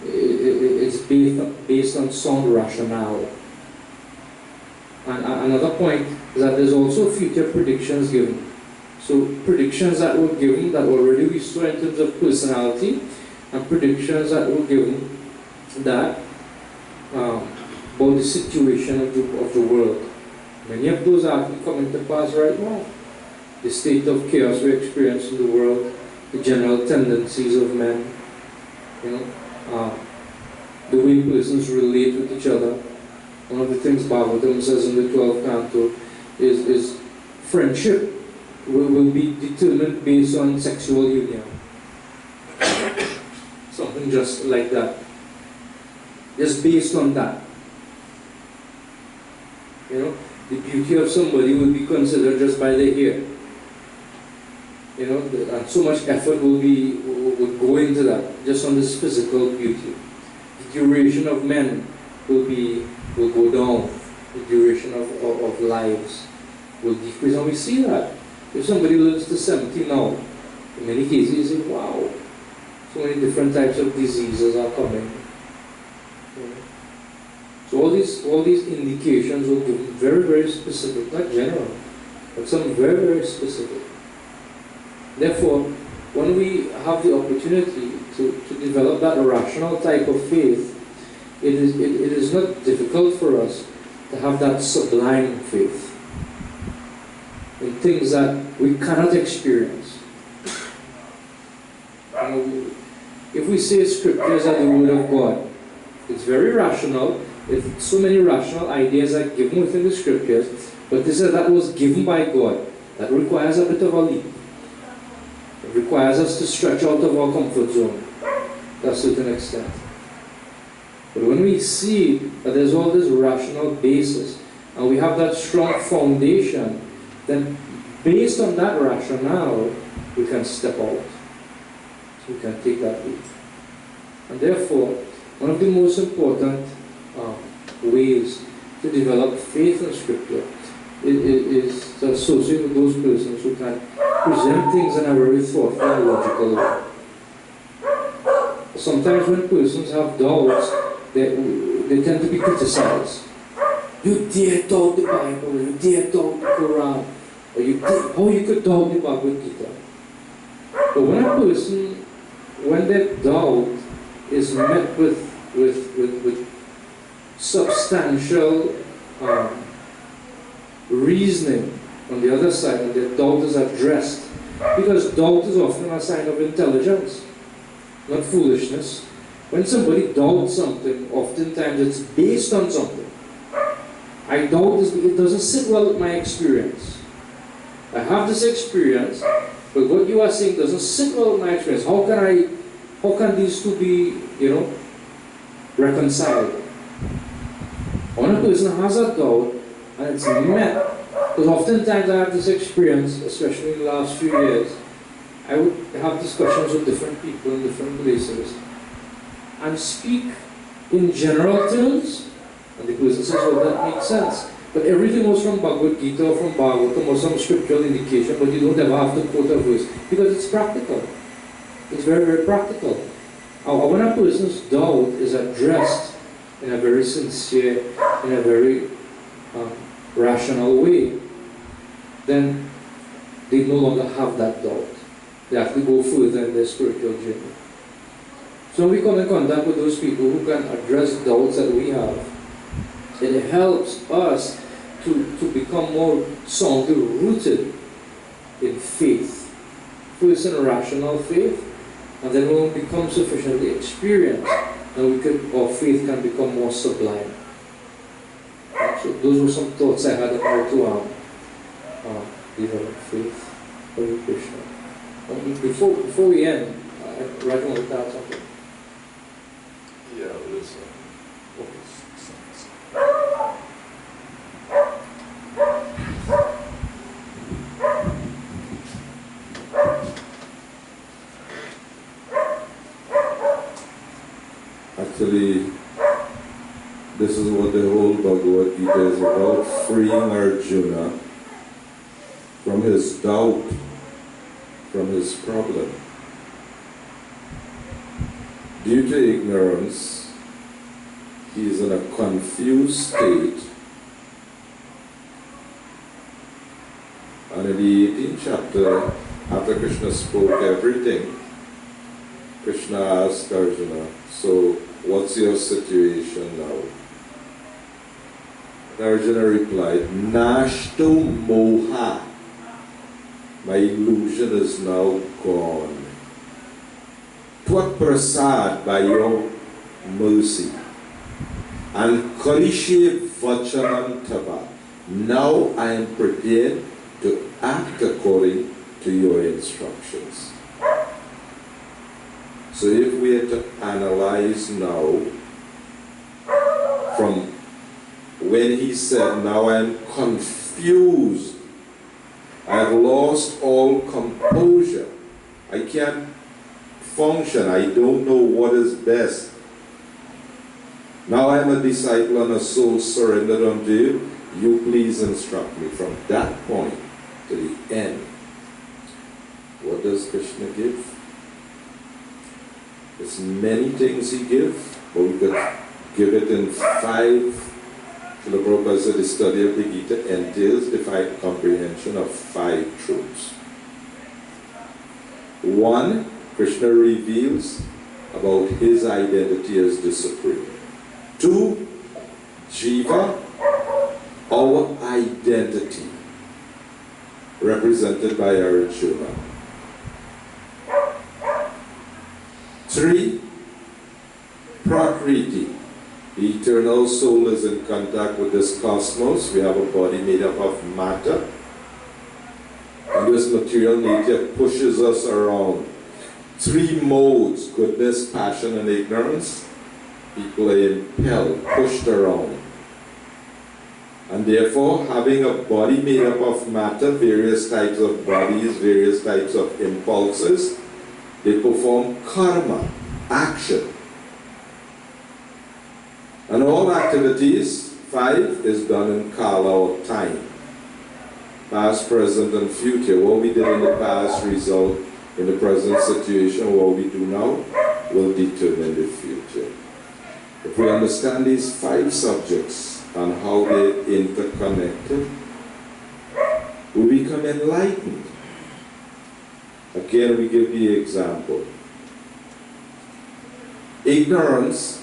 It's based on sound rationale. And another point is that there's also future predictions given. So predictions that were given that already we saw in terms of personality, and predictions that were given that about the situation of the world. Many of those are actually coming to pass right now. The state of chaos we experience in the world, the general tendencies of men, you know, the way persons relate with each other. One of the things Bhagavatam says in the 12th canto is friendship will be determined based on sexual union. Something just like that. Just based on that. You know, the beauty of somebody will be considered just by their hair. You know, and so much effort would go into that, just on this physical beauty. The duration of men will go down. The duration of lives will decrease, and we see that. If somebody lives to 70 now, in many cases you say, wow, so many different types of diseases are coming. You know? So all these indications will be very, very specific, not general, but some very, very specific. Therefore, when we have the opportunity to develop that rational type of faith, it is not difficult for us to have that sublime faith in things that we cannot experience. You know, if we say scriptures are the word of God, it's very rational. If so many rational ideas are given within the scriptures, but this is that was given by God. That requires a bit of a leap. It requires us to stretch out of our comfort zone to a certain extent. But when we see that there's all this rational basis, and we have that strong foundation, then based on that rationale, we can step out. So we can take that leap. And therefore, one of the most important ways to develop faith in Scripture is to associate with those persons who can present things in a very thoughtful and logical way. Sometimes when persons have doubts, they tend to be criticized. You dare doubt the Bible, you dare doubt the Quran, or how you could doubt the Bhagavad Gita. But when a person, when their doubt is met with substantial reasoning on the other side, and their doubt is addressed, because doubt is often a sign of intelligence, not foolishness. When somebody doubts something, oftentimes it's based on something. I doubt this because it doesn't sit well with my experience. I have this experience, but what you are saying doesn't sit well with my experience. How can these two be, reconciled? When a person has a doubt, and it's met, because oftentimes I have this experience, especially in the last few years, I would have discussions with different people in different places, and speak in general terms, and the person says, well, that makes sense. But everything was from Bhagavad Gita or from Bhagavatam or some scriptural indication, but you don't ever have to quote a verse, because it's practical. It's very, very practical. When a person's doubt is addressed in a very sincere, in a very rational way, then they no longer have that doubt. They have to go further in their spiritual journey. So when we come in contact with those people who can address doubts that we have, it helps us to become more soundly rooted in faith. First in rational faith, and then when we become sufficiently experienced, then our faith can become more sublime. So those were some thoughts I had on how to develop faith. Hare Krishna. Before we end, Raj wanted to add something. Yeah, listen. Actually, this is what the whole Bhagavad Gita is about, freeing Arjuna from his doubt, from his problem. Due to ignorance, he is in a confused state. And in the 18th chapter, after Krishna spoke everything, Krishna asked Arjuna, so what's your situation now? And Arjuna replied, Nashto moha. My illusion is now gone. Twat prasad, by your mercy. And karishe vachanam tava. Now I am prepared to act according to your instructions. So if we are to analyze now, from when he said, now I am confused, I have lost all composure, I can't function, I don't know what is best. Now I am a disciple and a soul surrendered unto you, you please instruct me. From that point to the end, what does Krishna give? There's many things he gives, but we could give it in 5. Srila Prabhupada said the study of the Gita entails the comprehension of 5 truths. 1, Krishna reveals about his identity as the Supreme. 2, Jiva, our identity, represented by Arjuna. 3, Prakriti. The eternal soul is in contact with this cosmos. We have a body made up of matter. And this material nature pushes us around. 3 modes, goodness, passion, and ignorance. People are impelled, pushed around. And therefore, having a body made up of matter, various types of bodies, various types of impulses, they perform karma, action. And all activities, 5, is done in kala or time. Past, present, and future. What we did in the past result in the present situation. What we do now will determine the future. If we understand these 5 subjects and how they're interconnected, we become enlightened. Again, we give the example. Ignorance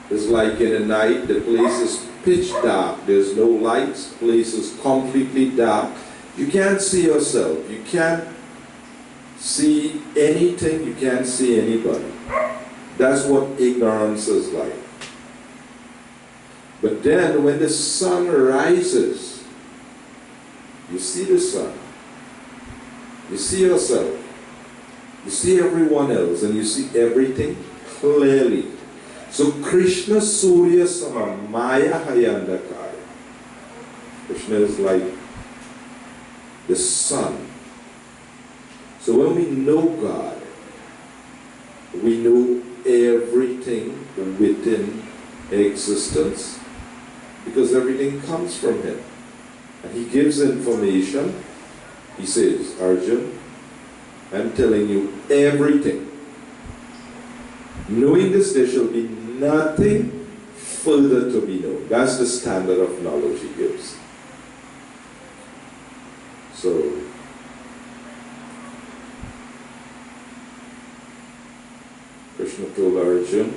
is like in the night, the place is pitch dark, there's no lights, the place is completely dark. You can't see yourself, you can't see anything, you can't see anybody. That's what ignorance is like. But then when the sun rises, you see the sun, you see yourself, you see everyone else, and you see everything clearly. So Krishna Surya Sama Maya Hayandakaya. Krishna is like the sun. So when we know God, we know everything within existence, because everything comes from Him. And He gives information. He says, Arjun, I'm telling you everything. Knowing this, there shall be nothing further to be known. That's the standard of knowledge He gives. So, Krishna told Arjun,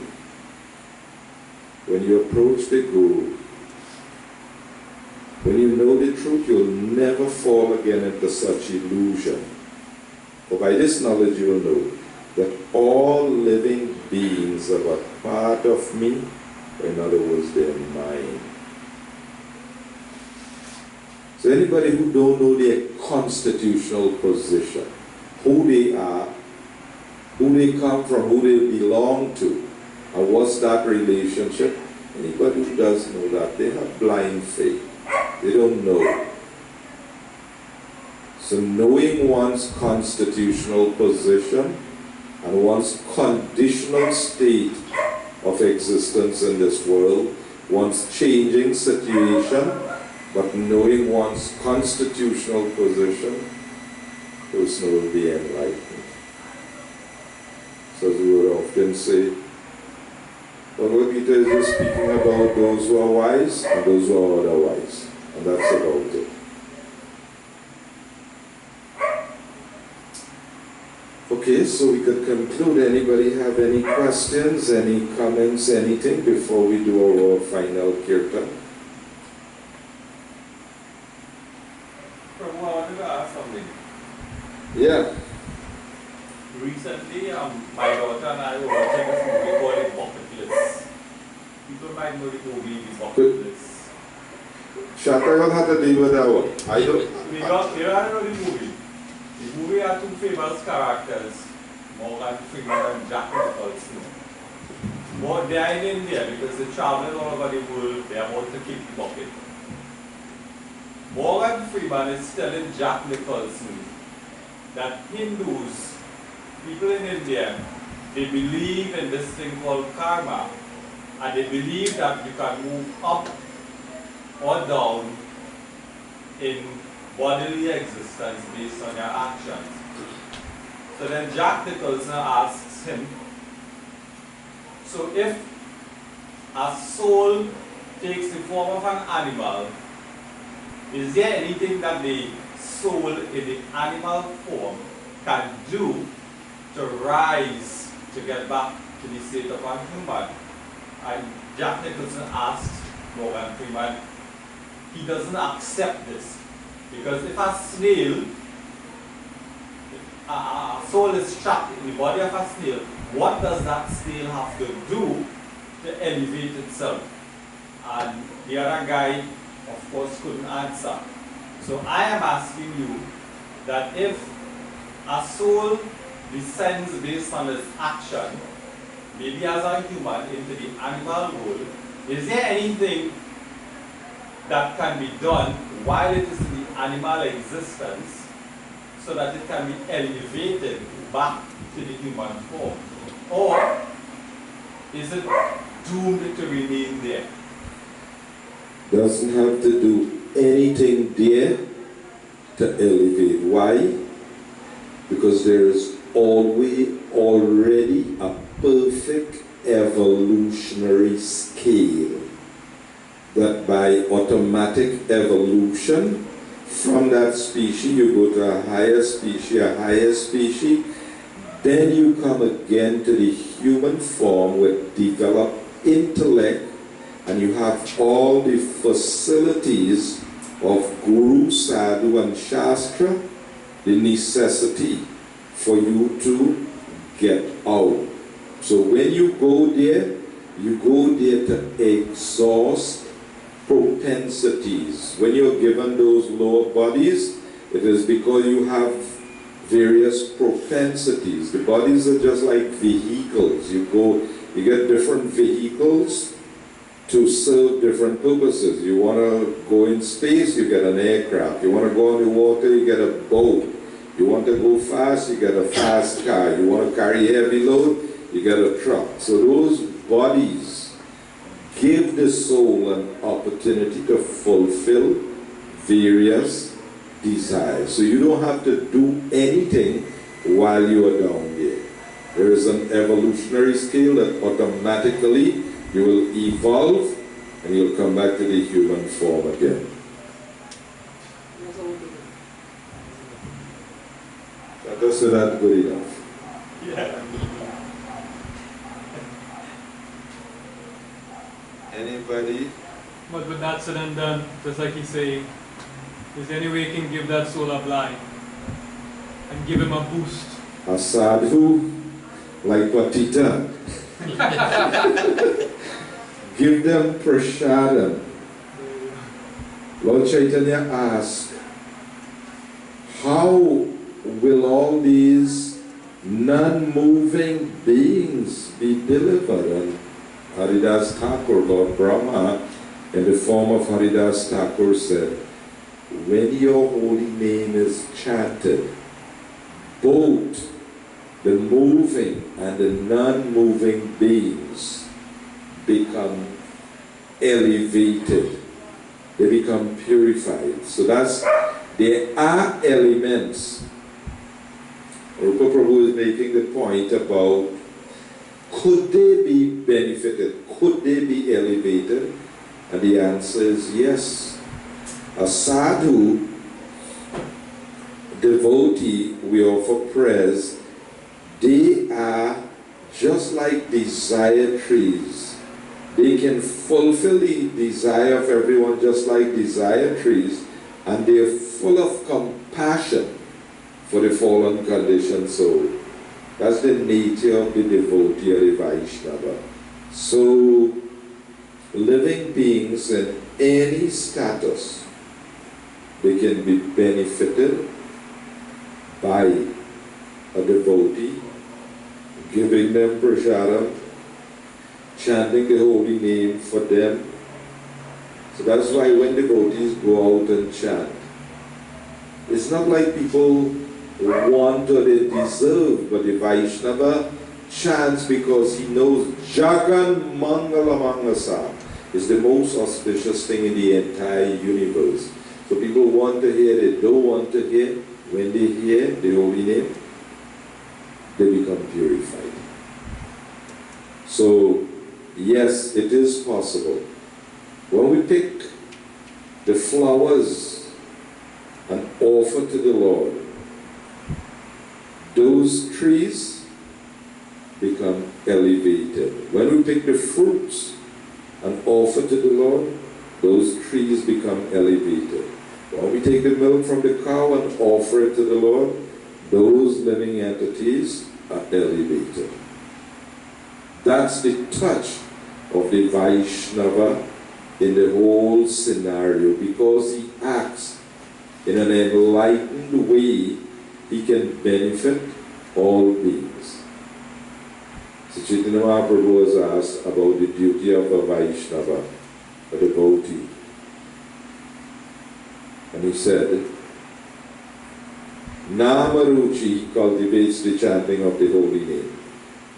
when you approach the Guru, when you know the truth, you'll never fall again into such illusion. For by this knowledge you will know that all living beings are but part of me, or in other words, they're mine. So anybody who don't know their constitutional position, who they are, who they come from, who they belong to, and what's that relationship, anybody who does know that, they have blind faith. They don't know. So knowing one's constitutional position and one's conditional state of existence in this world, one's changing situation, but knowing one's constitutional position, person will be enlightened. So as we would often say, Bhagavad Gita is just speaking about those who are wise and those who are otherwise. And that's about it. Okay, so we could conclude. Anybody have any questions, any comments, anything before we do our final kirtan? Prabhu, I wanted to ask something. Yeah. Recently, my daughter and I were watching this movie called Bucket List. People might know the movie Bucket List. Shatagal had to deal with that one. I don't. You don't know the movie. The movie had two famous characters, Morgan Freeman and Jack Nicholson. But they are in India because they're traveling all over the world. They are about to kick the bucket. Morgan Freeman is telling Jack Nicholson that Hindus, people in India, they believe in this thing called karma, and they believe that you can move up or down in bodily existence based on your actions. So then Jack Nicholson asks him, so if a soul takes the form of an animal, is there anything that the soul in the animal form can do to rise to get back to the state of a human? And Jack Nicholson asks Morgan Freeman, he doesn't accept this. Because if a snail, a soul is trapped in the body of a snail, what does that snail have to do to elevate itself? And the other guy, of course, couldn't answer. So I am asking you that if a soul descends based on its action, maybe as a human into the animal world, is there anything that can be done while it is in the animal existence so that it can be elevated back to the human form? Or is it doomed to remain there? Doesn't have to do anything there to elevate. Why? Because there is already a perfect evolutionary scale that by automatic evolution from that species you go to a higher species, then you come again to the human form with developed intellect, and you have all the facilities of Guru, Sadhu and Shastra, the necessity for you to get out. So when you go there to exhaust propensities. When you're given those lower bodies, it is because you have various propensities. The bodies are just like vehicles. You get different vehicles to serve different purposes. You want to go in space, you get an aircraft. You want to go on the water, you get a boat. You want to go fast, you get a fast car. You want to carry heavy load, you get a truck. So those bodies give the soul an opportunity to fulfill various desires. So you don't have to do anything while you are down there. There is an evolutionary scale that automatically you will evolve and you'll come back to the human form again. That doesn't that good enough. Yeah. Anybody? But with that said and done, just like he's saying, is there any way you can give that soul a blind and give him a boost? A sadhu, like Patita. Give them prasadam. Lord Chaitanya asked, how will all these non-moving beings be delivered? And Haridas Thakur, Lord Brahma, in the form of Haridas Thakur, said, when your holy name is chanted, both the moving and the non-moving beings become elevated. They become purified. So there are elements. Rupa Prabhu is making the point about, could they be benefited? Could they be elevated? And the answer is yes. A sadhu, devotee, we offer prayers, they are just like desire trees. They can fulfill the desire of everyone just like desire trees, and they are full of compassion for the fallen conditioned soul. That's the nature of the devotee or the Vaishnava. So, living beings in any status, they can be benefited by a devotee, giving them prasadam, chanting the holy name for them. So that's why when devotees go out and chant, it's not like people want or they deserve, but the Vaishnava chants because he knows Jagan Mangala Mangasam is the most auspicious thing in the entire universe. So people want to hear, they don't want to hear. When they hear the holy name, they become purified. So, yes, it is possible. When we pick the flowers and offer to the Lord, those trees become elevated. When we pick the fruits and offer to the Lord, those trees become elevated. When we take the milk from the cow and offer it to the Lord, those living entities are elevated. That's the touch of the Vaishnava in the whole scenario. Because he acts in an enlightened way, he can benefit all beings. So Chaitanya Mahaprabhu was asked about the duty of a Vaishnava, a devotee. And he said, Namaruchi cultivates the chanting of the holy name.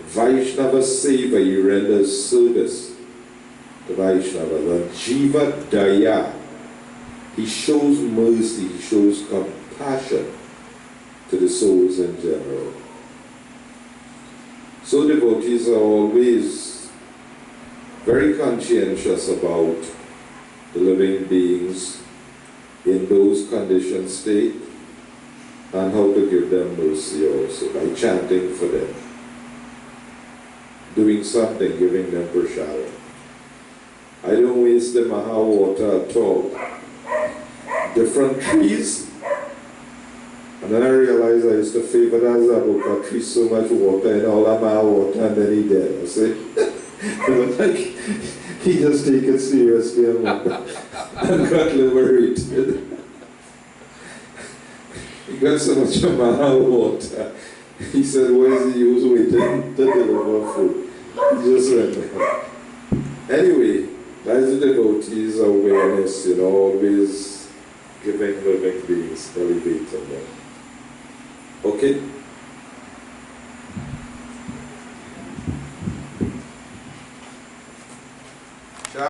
Vaishnava Seva, he renders service to Vaishnava. And Jiva Daya, he shows mercy, he shows compassion to the souls in general. So devotees are always very conscientious about the living beings in those conditioned state and how to give them mercy also by chanting for them, doing something, giving them prasada. I don't waste the Maha water at all. Different trees, and then I realized I used to favor that Zabuka tree so much water and all that Maha water, and then he dead. I say, but like, he just take it seriously and got liberated. He got so much Maha water. He said, what is he use waiting to deliver food? He just went there. Anyway, that's the devotees' awareness, always giving living beings, elevating them. Okay?